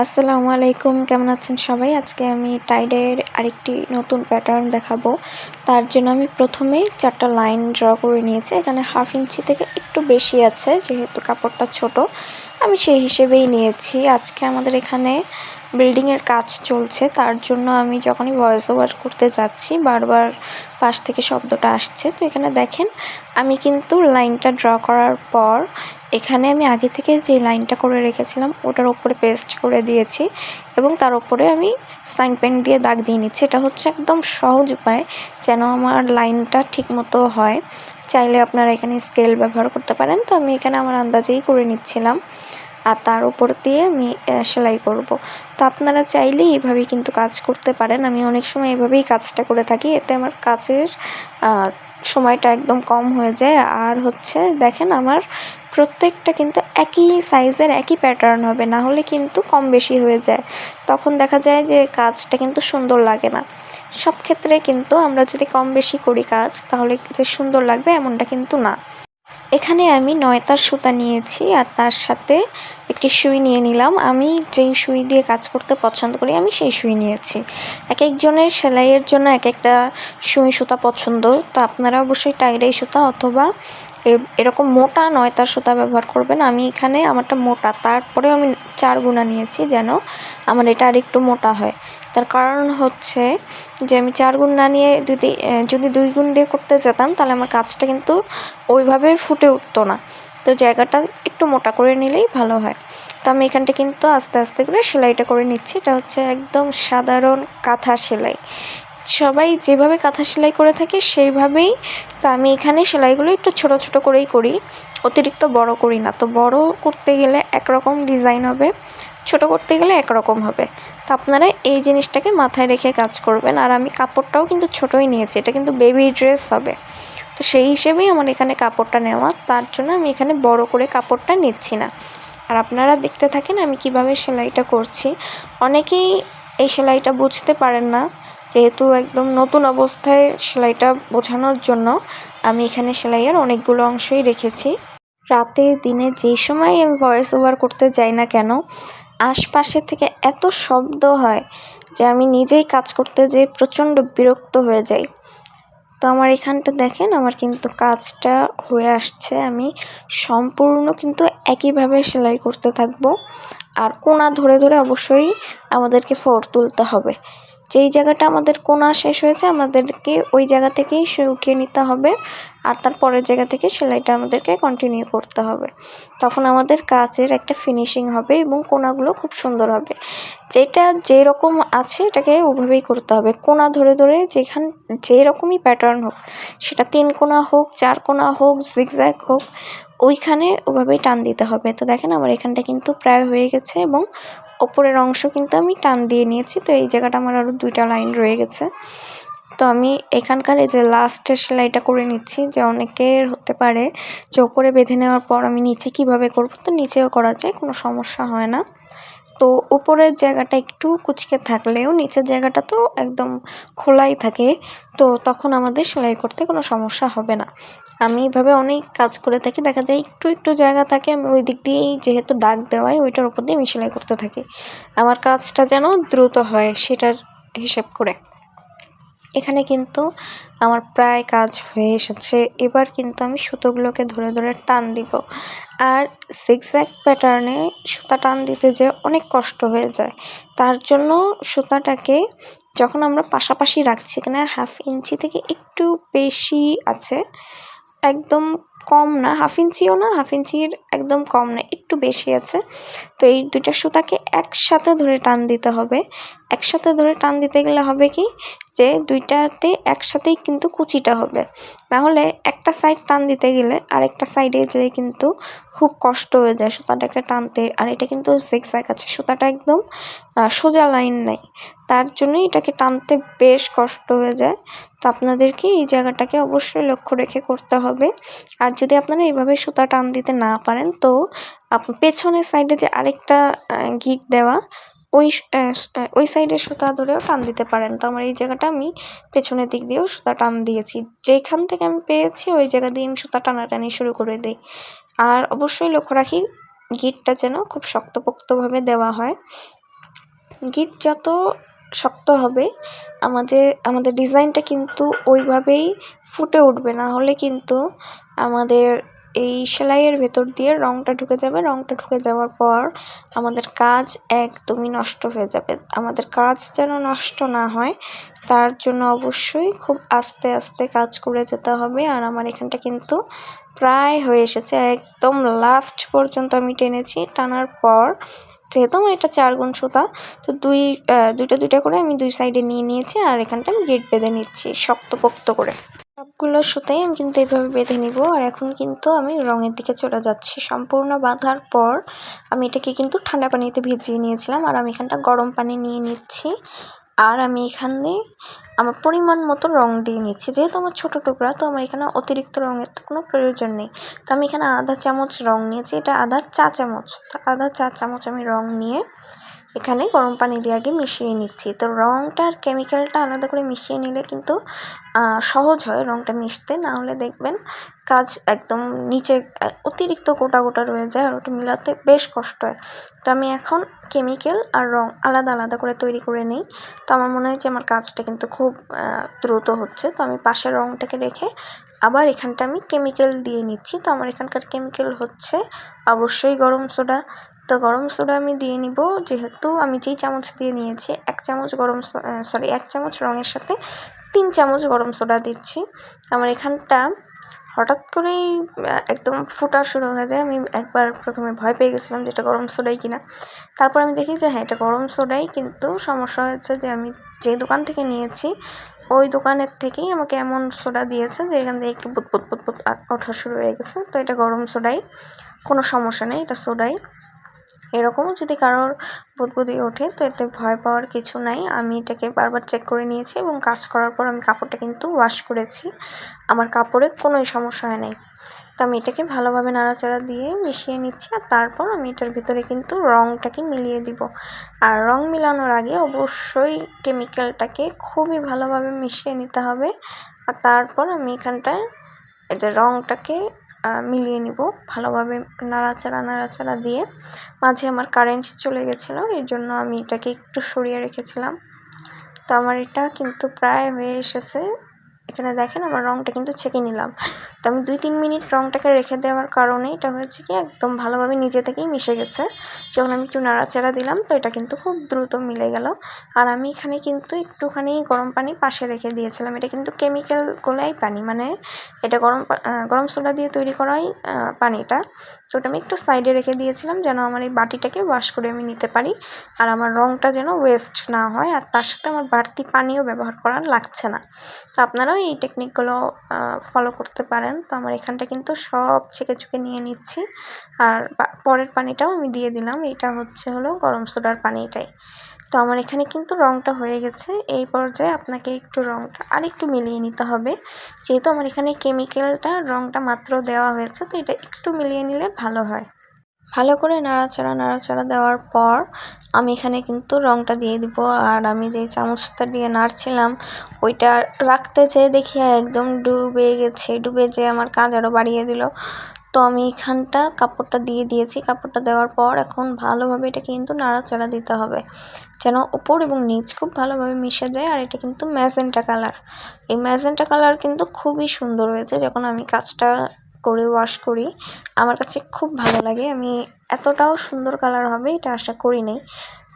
আসসালামু আলাইকুম, কেমন আছেন সবাই? আজকে আমি টাইডের আরেকটি নতুন প্যাটার্ন দেখাবো। তার জন্য আমি প্রথমেই 4টা লাইন ড্র করে নিয়েছি। এখানে 1/2 ইঞ্চি থেকে একটু বেশি আছে, যেহেতু কাপড়টা ছোট আমি সেই হিসেবেই নিয়েছি। আজকে আমাদের এখানে বিল্ডিংয়ের কাজ চলছে, তার জন্য আমি যখনই ভয়েস ওভার করতে যাচ্ছি বারবার পাশ থেকে শব্দটা আসছে। তো এখানে দেখেন আমি কিন্তু লাইনটা ড্র করার পর এখানে আমি আগে থেকে যে লাইনটা করে রেখেছিলাম ওটার ওপরে পেস্ট করে দিয়েছি এবং তার উপরে আমি সাইন পেন দিয়ে দাগ দিয়ে নিচ্ছি। এটা হচ্ছে একদম সহজ উপায় যেন আমার লাইনটা ঠিকমতো হয়। চাইলে আপনারা এখানে স্কেল ব্যবহার করতে পারেন, তো আমি এখানে আমার আন্দাজেই করে নিচ্ছিলাম আর তার উপর দিয়ে আমি সেলাই করব। তো আপনারা চাইলেই এইভাবেই কিন্তু কাজ করতে পারেন। আমি অনেক সময় এভাবেই কাজটা করে থাকি, এতে আমার কাজের সময়টা একদম কম হয়ে যায়। আর হচ্ছে দেখেন আমার প্রত্যেকটা কিন্তু একই সাইজের একই প্যাটার্ন হবে, না হলে কিন্তু কম বেশি হয়ে যায়, তখন দেখা যায় যে কাজটা কিন্তু সুন্দর লাগে না। সব ক্ষেত্রে কিন্তু আমরা যদি কম বেশি করি কাজ তাহলে যে সুন্দর লাগবে এমনটা কিন্তু না। এখানে আমি 9 তার সুতা নিয়েছি আর তার সাথে একটি সুই নিয়ে নিলাম। আমি যেই সুই দিয়ে কাজ করতে পছন্দ করি আমি সেই সুই নিয়েছি। এক একজনের সেলাইয়ের জন্য এক একটা সুই সুতা পছন্দ, তো আপনারা অবশ্যই টাইডাই সুতা অথবা এরকম মোটা 9 তার সুতা ব্যবহার করবেন। আমি এখানে আমারটা মোটা, তারপরেও আমি 4 গুণা নিয়েছি যেন আমার এটা আরেকটু মোটা হয়। তার কারণ হচ্ছে যে আমি 4 গুণ না নিয়ে যদি 2 গুণ দিয়ে করতে যেতাম তাহলে আমার কাজটা কিন্তু ওইভাবে ফুটে উঠতো না। তো জায়গাটা একটু মোটা করে নিলেই ভালো হয়। তো আমি এখানটা কিন্তু আস্তে আস্তে করে সেলাইটা করে নিচ্ছি। এটা হচ্ছে একদম সাধারণ কাঁথা সেলাই, সবাই যেভাবে কাঁথা সেলাই করে থাকে সেইভাবেই। তো আমি এখানে সেলাইগুলো একটু ছোট ছোট করেই করি, অতিরিক্ত বড় করি না। তো বড় করতে গেলে একরকম ডিজাইন হবে, ছোট করতে গেলে একরকম হবে। তো আপনারা এই জিনিসটাকে মাথায় রেখে কাজ করবেন। আর আমি কাপড়টাও কিন্তু ছোটোই নিয়েছি, এটা কিন্তু বেবি ড্রেস হবে, তো সেই হিসেবেই আমার এখানে কাপড়টা নেওয়া, তার জন্য আমি এখানে বড় করে কাপড়টা নিচ্ছি না। আর আপনারা দেখতে থাকেন আমি কিভাবে সেলাইটা করছি। অনেকেই এই সেলাইটা বুঝতে পারেন না, যেহেতু একদম নতুন অবস্থায় সেলাইটা বোঝানোর জন্য আমি এখানে সেলাইয়ের অনেকগুলো অংশই রেখেছি। রাতে দিনে যেই সময় আমি ভয়েস ওভার করতে যাই না কেন, আশপাশে থেকে এত শব্দ হয় যে আমি নিজেই কাজ করতে যেয়ে প্রচণ্ড বিরক্ত হয়ে যাই। তো আমার এখানটা দেখেন আমার কিন্তু কাজটা হয়ে আসছে। আমি সম্পূর্ণ কিন্তু একইভাবে সেলাই করতে থাকবো। আর কোণা ধরে ধরে অবশ্যই আমাদেরকে ফোর তুলতে হবে। যেই জায়গাটা আমাদের কোণা শেষ হয়েছে আমাদেরকে ওই জায়গা থেকেই উঠিয়ে নিতে হবে, আর তার পরের জায়গা থেকে সেলাইটা আমাদেরকে কন্টিনিউ করতে হবে। তখন আমাদের কাজের একটা ফিনিশিং হবে এবং কোণাগুলো খুব সুন্দর হবে। যেটা যেরকম আছে এটাকে ওভাবেই করতে হবে। কোণা ধরে ধরে যেরকমই প্যাটার্ন হোক, সেটা 3 কোণা হোক, 4 কোণা হোক, জিগজ্যাগ হোক, ওইখানে ওভাবেই টান দিতে হবে। তো দেখেন আমার এখানটা কিন্তু প্রায় হয়ে গেছে এবং ওপরের অংশ কিন্তু আমি টান দিয়ে নিয়েছি। তো এই জায়গাটা আমার আরও 2টা লাইন রয়ে গেছে। তো আমি এখানকার এই যে লাস্টের সেলাইটা করে নিচ্ছি। যে অনেকের হতে পারে যে ওপরে বেঁধে নেওয়ার পর আমি নিচে কিভাবে করব, তো নিচেও করা যায়, কোনো সমস্যা হয় না। তো উপরের জায়গাটা একটু কুঁচকে থাকলেও নিচের জায়গাটা তো একদম খোলাই থাকে, তো তখন আমাদের সেলাই করতে কোনো সমস্যা হবে না। আমি এভাবে অনেক কাজ করে থাকি, দেখা যায় একটু একটু জায়গা থাকে, আমি ওই দিক দিয়েই যেহেতু দাগ দেওয়াই ওইটার উপর দিয়ে আমি সেলাই করতে থাকি। আমার কাজটা যেন দ্রুত হয় সেটার হিসেব করে। এখানে কিন্তু আমার প্রায় কাজ হয়ে এসেছে। এবার কিন্তু আমি সুতোগুলোকে ধরে ধরে টান দিব। আর জিগজ্যাগ প্যাটার্নে সুতা টান দিতে যে অনেক কষ্ট হয়ে যায়, তার জন্য সুতাটাকে যখন আমরা পাশাপাশি রাখছি, এখানে 1/2 ইঞ্চি থেকে একটু বেশি আছে, একদম কম না, 1/2 ইঞ্চিও না, 1/2 ইঞ্চির একদম কম না, একটু বেশি আছে। তো এই 2টা সুতাকে একসাথে ধরে টান দিতে হবে। একসাথে ধরে টান দিতে গেলে হবে কি, যে 2টাতে একসাথেই কিন্তু কুচিটা হবে, নাহলে একটা সাইড টান দিতে গেলে আরেকটা সাইডে যেয়ে কিন্তু খুব কষ্ট হয়ে যায় সুতাটাকে টানতে। আর এটা কিন্তু জিগজ্যাগ আছে, সুতাটা একদম সোজা লাইন নাই, তার জন্যই এটাকে টানতে বেশ কষ্ট হয়ে যায়। তো আপনাদেরকে এই জায়গাটাকে অবশ্যই লক্ষ্য রেখে করতে হবে। আর যদি আপনারা এইভাবে সুতা টান দিতে না পারেন, তো পেছনের সাইডে যে আরেকটা গিঁট দেওয়া, ওই সাইডের সুতা ধরেও টান দিতে পারেন। তো আমার এই জায়গাটা আমি পেছনের দিক দিয়েও সুতা টান দিয়েছি, যেখান থেকে আমি পেয়েছি ওই জায়গা দিয়ে আমি সুতা টানাটানি শুরু করে দিই। আর অবশ্যই লক্ষ্য রাখি গিঁটটা যেন খুব শক্তপোক্তভাবে দেওয়া হয়। গিট যত শক্ত হবে আমাদের ডিজাইনটা কিন্তু ওইভাবেই ফুটে উঠবে, না হলে কিন্তু আমাদের এই সেলাইয়ের ভেতর দিয়ে রংটা ঢুকে যাবে। রংটা ঢুকে যাওয়ার পর আমাদের কাজ একদমই নষ্ট হয়ে যাবে। আমাদের কাজ যেন নষ্ট না হয় তার জন্য অবশ্যই খুব আস্তে আস্তে কাজ করে যেতে হবে। আর আমার এখানটা কিন্তু প্রায় হয়ে এসেছে, একদম লাস্ট পর্যন্ত আমি টেনেছি। টানার পর যেহেতু আমার এটা 4 গুণ সুতা, তো দুইটা করে আমি 2 সাইডে নিয়ে নিয়েছি। আর এখানটা আমি গিট বেঁধে নিচ্ছি শক্তপোক্ত করে। সবগুলো সুতাই আমি কিন্তু এভাবে বেঁধে নিব। আর এখন কিন্তু আমি রঙের দিকে চলে যাচ্ছি। সম্পূর্ণ বাঁধার পর আমি এটাকে কিন্তু ঠান্ডা পানিতে ভিজিয়ে নিয়েছিলাম। আর আমি এখানটা গরম পানি নিয়ে নিচ্ছি। আর আমি এখানে আমার পরিমাণ মতো রং দিয়ে নিচ্ছি। যেহেতু আমার ছোটো টুকরা, তো আমার এখানে অতিরিক্ত রঙের তো কোনো প্রয়োজন নেই। তো আমি এখানে আধা চামচ রং নিয়েছি, এটা আধা চা চামচ। তো আধা চা চামচ আমি রং নিয়ে এখানে গরম পানি দিয়ে আগে মিশিয়ে নিচ্ছি। তো রংটা আর কেমিক্যালটা আলাদা করে মিশিয়ে নিলে কিন্তু সহজ হয় রংটা মিশতে, না হলে দেখবেন কাজ একদম নিচে অতিরিক্ত গোটা গোটা রয়ে যায়, আর ওটা মিলাতে বেশ কষ্ট হয়। তো আমি এখন কেমিক্যাল আর রং আলাদা আলাদা করে তৈরি করে নিই। তো আমার মনে হয় যে আমার কাজটা কিন্তু খুব দ্রুত হচ্ছে। তো আমি পাশের রংটাকে রেখে আবার এখানটা আমি কেমিক্যাল দিয়ে নিচ্ছি। তো আমার এখানকার কেমিক্যাল হচ্ছে অবশ্যই গরম সোডা। তো গরম সোডা আমি দিয়ে নিব, যেহেতু আমি যেই চামচ দিয়ে নিয়েছি 1 চামচ 1 চামচ রঙের সাথে 3 চামচ গরম সোডা দিচ্ছি। আমার এখানটা হঠাৎ করেই একদম ফোটা শুরু হয়ে যায়। আমি একবার প্রথমে ভয় পেয়ে গেছিলাম যে এটা গরম সোডাই কিনা। তারপর আমি দেখি যে হ্যাঁ, এটা গরম সোডাই, কিন্তু সমস্যা হয়েছে যে আমি যে দোকান থেকে নিয়েছি ওই দোকানের থেকেই আমাকে এমন সোডা দিয়েছে যে এখান থেকে একটু বুদবুদ ওঠা শুরু হয়ে গেছে। তো এটা গরম সোডাই, কোনো সমস্যা নেই, এটা সোডাই। এরকমও যদি কারোর বুদবুদি ওঠে তো এতে ভয় পাওয়ার কিছু নাই। আমি এটাকে বারবার চেক করে নিয়েছি এবং কাজ করার পর আমি কাপড়টা কিন্তু ওয়াশ করেছি। আমার কাপড়ে কোনোই সমস্যা হয় নাই। তো আমি এটাকে ভালোভাবে নাড়াচাড়া দিয়ে মিশিয়ে নিচ্ছি। আর তারপর আমি এটার ভিতরে কিন্তু রঙটাকে মিলিয়ে দিব। আর রং মিলানোর আগে অবশ্যই কেমিক্যালটাকে খুবই ভালোভাবে মিশিয়ে নিতে হবে। আর তারপর আমি এখানটায় এই যে রঙটাকে মিলিয়ে নিব ভালোভাবে, নাড়াচাড়া দিয়ে। মাঝে আমার কারেন্ট চলে গেছিলো, এর জন্য আমি এটাকে একটু সরিয়ে রেখেছিলাম। তো আমার এটা কিন্তু প্রায় হয়ে এসেছে। এখানে দেখেন আমার রঙটা কিন্তু ছেঁকে নিলাম। তো আমি 2-3 মিনিট রঙটাকে রেখে দেওয়ার কারণে এটা হয়েছে কি একদম ভালোভাবে নিজে থেকেই মিশে গেছে। যখন আমি একটু নাড়াচাড়া দিলাম তো এটা কিন্তু খুব দ্রুত মিলে গেল। আর আমি এখানে কিন্তু একটুখানি গরম পানি পাশে রেখে দিয়েছিলাম। এটা কিন্তু কেমিক্যাল গোলাই পানি, মানে এটা গরম সোডা দিয়ে তৈরি করাই পানিটা। তো ওটা আমি একটু সাইডে রেখে দিয়েছিলাম যেন আমার এই বাটিটাকে ওয়াশ করে আমি নিতে পারি, আর আমার রঙটা যেন ওয়েস্ট না হয়, আর তার সাথে আমার বাড়তি পানিও ব্যবহার করা লাগছে না। তো আপনারাও এই টেকনিকগুলো ফলো করতে পারেন। তো আমার এখানটা কিন্তু সব ছেঁকে চুকে নিয়ে নিচ্ছি। আর পরের পানিটাও আমি দিয়ে দিলাম। এটা হলো গরম সোডার পানিটাই। তো আমার এখানে কিন্তু রঙটা হয়ে গেছে। এই পর্যায়ে আপনাকে একটু রঙটা আরেকটু মিলিয়ে নিতে হবে, যেহেতু আমার এখানে কেমিক্যালটা রঙটা মাত্র দেওয়া হয়েছে, তো এটা একটু মিলিয়ে নিলে ভালো হয়। ভালো করে নাড়াচাড়া দেওয়ার পর আমি এখানে কিন্তু রঙটা দিয়ে দিব। আর আমি যে চামচটা দিয়ে নাড়ছিলাম ওইটা রাখতে যেয়ে দেখি একদম ডুবে গেছে, ডুবে যেয়ে আমার কাজ আরও বাড়িয়ে দিল। তো আমি এখানটা কাপড়টা দিয়ে দিয়েছি। কাপড়টা দেওয়ার পর এখন ভালোভাবে এটা কিন্তু নাড়াচাড়া দিতে হবে যেন উপর এবং নিচ খুব ভালোভাবে মিশে যায়। আর এটা কিন্তু ম্যাজেন্টা কালার। এই ম্যাজেন্টা কালার কিন্তু খুবই সুন্দর হয়েছে। যখন আমি কাজটা করে ওয়াশ করি আমার কাছে খুব ভালো লাগে। আমি এতটাও সুন্দর কালার হবে এটা আশা করি নাই,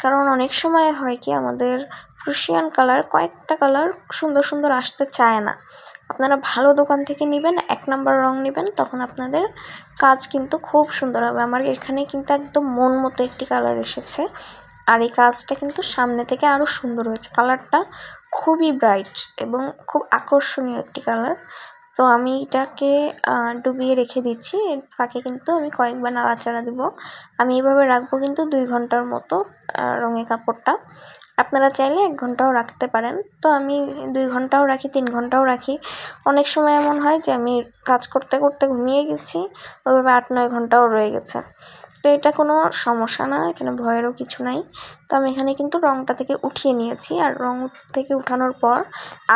কারণ অনেক সময় হয় কি আমাদের প্রুশিয়ান কালার কয়েকটা কালার সুন্দর আসতে চায় না। আপনারা ভালো দোকান থেকে নেবেন, 1 নাম্বার রং নেবেন, তখন আপনাদের কাজ কিন্তু খুব সুন্দর হবে। আমার এখানে কিন্তু একদম মন মতো একটি কালার এসেছে। আর এই কাজটা কিন্তু সামনে থেকে আরও সুন্দর হয়েছে। কালারটা খুবই ব্রাইট এবং খুব আকর্ষণীয় একটি কালার। তো আমি এটাকে ডুবিয়ে রেখে দিচ্ছি। এর ফাঁকে কিন্তু আমি কয়েকবার নাড়াচাড়া দিব। আমি এইভাবে রাখবো কিন্তু 2 ঘন্টার মতো রঙের কাপড়টা। আপনারা চাইলে 1 ঘন্টাও রাখতে পারেন। তো আমি 2 ঘন্টাও রাখি, 3 ঘন্টাও রাখি। অনেক সময় এমন হয় যে আমি কাজ করতে ঘুমিয়ে গেছি, ওইভাবে 8-9 ঘন্টাও রয়ে গেছে। তো এটা কোনো সমস্যা না, এখানে ভয়েরও কিছু নাই। তো আমি এখানে কিন্তু রঙটা থেকে উঠিয়ে নিয়েছি। আর রং থেকে উঠানোর পর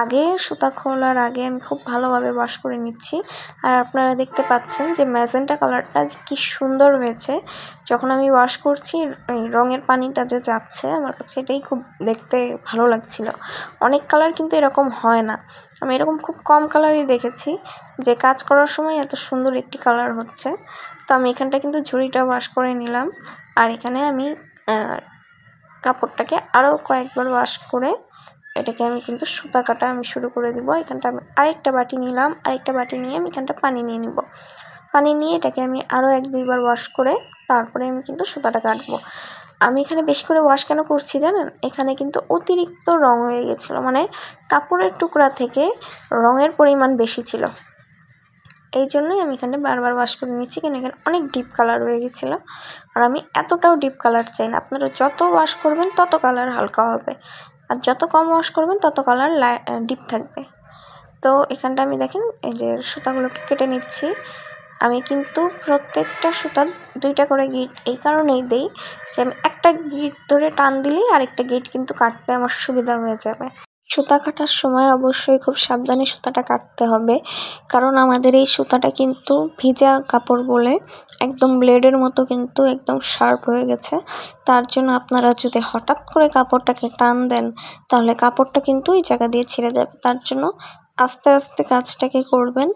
আগে সুতা খোলার আগে আমি খুব ভালোভাবে ওয়াশ করে নিচ্ছি। আর আপনারা দেখতে পাচ্ছেন যে ম্যাজেন্টা কালারটা কি সুন্দর হয়েছে। যখন আমি ওয়াশ করছি এই রঙের পানিটা যে যাচ্ছে আমার কাছে এটাই খুব দেখতে ভালো লাগছিল। অনেক কালার কিন্তু এরকম হয় না, আমি এরকম খুব কম কালারই দেখেছি যে কাজ করার সময় এত সুন্দর একটি কালার হচ্ছে। তো আমি এখানটা কিন্তু ঝুড়িটা ওয়াশ করে নিলাম, আর এখানে আমি কাপড়টাকে আরও কয়েকবার ওয়াশ করে এটাকে আমি কিন্তু সুতা কাটা আমি শুরু করে দিব। এখানটা আমি আরেকটা বাটি নিলাম, আরেকটা বাটি নিয়ে আমি এখানটা পানি নিয়ে নিব। পানি নিয়ে এটাকে আমি আরও 1-2 বার ওয়াশ করে তারপরে আমি কিন্তু সুতাটা কাটবো। আমি এখানে বেশি করে ওয়াশ কেন করছি জানেন, এখানে কিন্তু অতিরিক্ত রং হয়ে গেছিলো, মানে কাপড়ের টুকরা থেকে রঙের পরিমাণ বেশি ছিল, এই জন্যই আমি এখানে বারবার ওয়াশ করে নিচ্ছি, কেন এখানে অনেক ডিপ কালার হয়ে গেছিলো। আর আমি এতটাও ডিপ কালার চাই না, আপনারা যত ওয়াশ করবেন তত কালার হালকা হবে, আর যত কম ওয়াশ করবেন তত কালার ডিপ থাকবে। তো এখানটা আমি দেখেন এই যে সুতাগুলোকে কেটে নিচ্ছি। আমি কিন্তু প্রত্যেকটা সুতার 2টা করে গিট এই কারণেই দেই যে আমি একটা গিট ধরে টান দিলেই আরেকটা গিট কিন্তু কাটতে আমার সুবিধা হয়ে যাবে। সুতা কাটার সময় অবশ্যই খুব সাবধানে সুতাটা কাটতে হবে, কারণ আমাদের এই সুতাটা কিন্তু ভিজা কাপড় বলে একদম ব্লেডের মতো কিন্তু একদম শার্প হয়ে গেছে। তার জন্য আপনারা যদি হঠাৎ করে কাপড়টাকে টান দেন তাহলে কাপড়টা কিন্তু এই জায়গা দিয়ে ছিঁড়ে যাবে। তার জন্য আস্তে আস্তে কাজটাকে করবেন,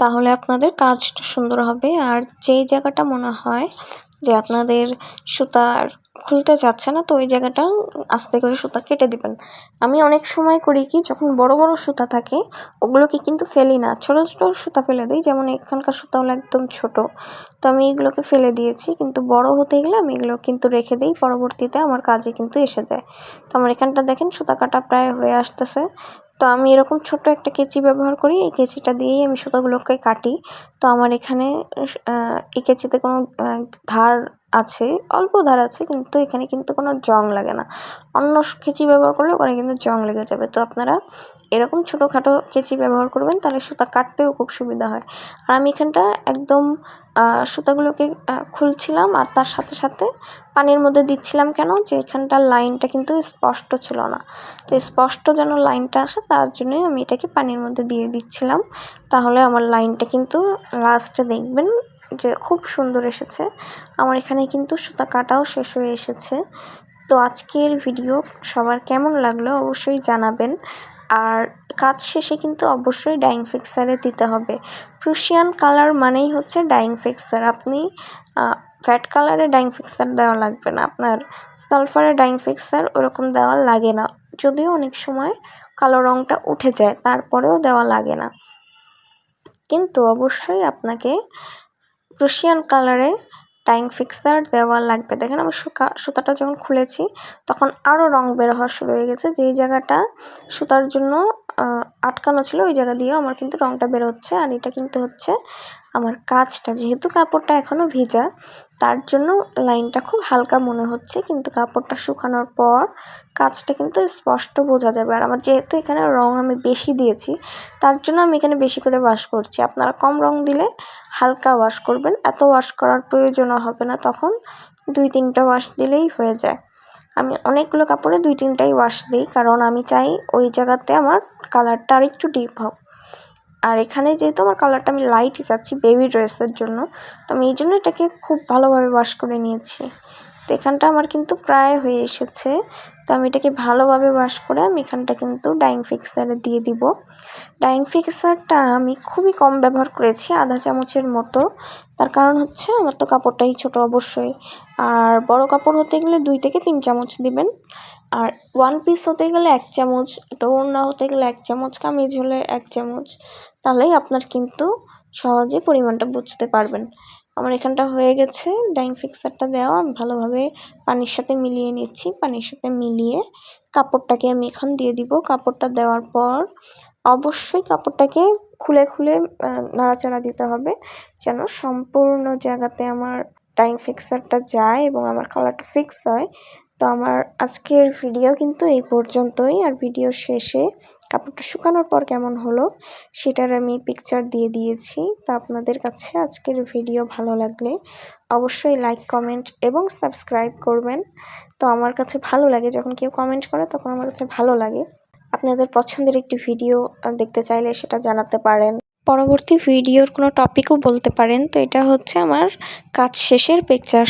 তাহলে আপনাদের কাজটা সুন্দর হবে। আর যেই জায়গাটা মনে হয় যে আপনাদের সুতা খুলতে যাচ্ছে না, তো ওই জায়গাটা আস্তে করে সুতা কেটে দিবেন। আমি অনেক সময় করি কি, যখন বড় বড় সুতা থাকে ওগুলোকে কিন্তু ফেলি না, ছোট ছোট সুতা ফেলে দিই। যেমন এখানকার সুতা হলো একদম ছোট, তো আমি এগুলোকে ফেলে দিয়েছি, কিন্তু বড় হতে গেলে আমি এগুলো কিন্তু রেখে দিই, পরবর্তীতে আমার কাজে কিন্তু এসে যায়। তো আমার এখানটা দেখেন সুতা কাটা প্রায় হয়ে আসতেছে। তো আমি এরকম ছোট একটা কেচি ব্যবহার করি, এই কেচিটা দিয়েই আমি সুতাগুলোকে কাটি। তো আমার এখানে এই কেচিতে কোনো ধার আছে, অল্প ধার আছে, কিন্তু এখানে কিন্তু কোনো জং লাগে না। অন্য কেচি ব্যবহার করলে ওখানে কিন্তু জং লেগে যাবে। তো আপনারা এরকম ছোটোখাটো কেচি ব্যবহার করবেন, তাহলে সুতা কাটতেও খুব সুবিধা হয়। আর আমি এখানটা একদম সুতাগুলোকে খুলছিলাম আর তার সাথে সাথে পানির মধ্যে দিচ্ছিলাম, কেন যে এখানটার লাইনটা কিন্তু স্পষ্ট ছিল না। তো স্পষ্ট যেন লাইনটা আসে তার জন্যই আমি এটাকে পানির মধ্যে দিয়ে দিচ্ছিলাম, তাহলে আমার লাইনটা কিন্তু লাস্টে দেখবেন যে খুব সুন্দর এসেছে। আমার এখানে কিন্তু সুতা কাটাও শেষ হয়ে এসেছে। তো আজকের ভিডিও সবার কেমন লাগলো অবশ্যই জানাবেন। আর কাজ শেষে কিন্তু অবশ্যই ডাইং ফিক্সারে দিতে হবে। প্রুশিয়ান কালার মানেই হচ্ছে ডাইং ফিক্সার। আপনি ফ্যাট কালারে ডাইং ফিক্সার দেওয়া লাগবে না, আপনার সালফারে ডাইং ফিক্সার ওরকম দেওয়া লাগে না। যদিও অনেক সময় কালো রঙটা উঠে যায়, তারপরেও দেওয়া লাগে না, কিন্তু অবশ্যই আপনাকে প্রুশিয়ান কালারে ডাইং ফিক্সার দেওয়া লাগবে। দেখেন আমি সুতাটা যখন খুলেছি তখন আরও রং বের হওয়া শুরু হয়ে গেছে, যেই জায়গাটা সুতার জন্য আটকানো ছিল ওই জায়গা দিয়েও আমার কিন্তু রংটা বেরোচ্ছে। আর এটা কিন্তু হচ্ছে আমার কাজটা, যেহেতু কাপড়টা এখনও ভিজা তার জন্য লাইনটা খুব হালকা মনে হচ্ছে, কিন্তু কাপড়টা শুকানোর পর কাজটা কিন্তু স্পষ্ট বোঝা যাবে। আর আমার যেহেতু এখানে রং আমি বেশি দিয়েছি তার জন্য আমি এখানে বেশি করে ওয়াশ করছি। আপনারা কম রং দিলে হালকা ওয়াশ করবেন, এত ওয়াশ করার প্রয়োজনও হবে না, তখন 2-3টা ওয়াশ দিলেই হয়ে যায়। আমি অনেকগুলো কাপড়ে 2-3টাই ওয়াশ দিই, কারণ আমি চাই ওই জায়গাতে আমার কালারটা আর একটু ডিপ হোক। আর এখানে যেহেতু আমার কালারটা আমি লাইটই চাচ্ছি বেবি ড্রেসের জন্য, তো আমি এই জন্য এটাকে খুব ভালোভাবে ওয়াশ করে নিয়েছি। তো এখানটা আমার কিন্তু প্রায় হয়ে এসেছে, তো আমি এটাকে ভালোভাবে ওয়াশ করে আমি এখানটা কিন্তু ডাইং ফিক্সারে দিয়ে দিব। ডাইং ফিক্সারটা আমি খুবই কম ব্যবহার করেছি, আধা চামচের মতো। তার কারণ হচ্ছে আমার তো কাপড়টাই ছোট অবশ্যই, আর বড় কাপড় হতে গেলে 2-3 চামচ দিবেন, আর 1 পিস হতে গেলে 1 চামচ, এটা ওড়না হতে গেলে 1 চামচ, কামিজ হলে 1 চামচ, তাহলেই আপনার কিন্তু সহজে পরিমাণটা বুঝতে পারবেন। আমার এখানটা হয়ে গেছে ডাইং ফিক্সারটা দেওয়া, আমি ভালোভাবে পানির সাথে মিলিয়ে নিচ্ছি। পানির সাথে মিলিয়ে কাপড়টাকে আমি এখন দিয়ে দিব। কাপড়টা দেওয়ার পর অবশ্যই কাপড়টাকে খুলে খুলে নাড়াচাড়া দিতে হবে, যেন সম্পূর্ণ জায়গাতে আমার ডাইং ফিক্সারটা যায় এবং আমার কালারটা ফিক্স হয়। তো আমার আজকের ভিডিও কিন্তু এই পর্যন্তই। আর ভিডিও শেষে কাপড়টা শুকানোর পর কেমন হলো সেটার আমি পিকচার দিয়ে দিয়েছি। তো আপনাদের কাছে আজকের ভিডিও ভালো লাগলে অবশ্যই লাইক, কমেন্ট এবং সাবস্ক্রাইব করবেন। তো আমার কাছে ভালো লাগে যখন কেউ কমেন্ট করে, তখন আমার কাছে ভালো লাগে। আপনাদের পছন্দের একটি ভিডিও দেখতে চাইলে সেটা জানাতে পারেন, পরবর্তী ভিডিওর কোনো টপিকও বলতে পারেন। তো এটা হচ্ছে আমার কাজ শেষের পিকচার।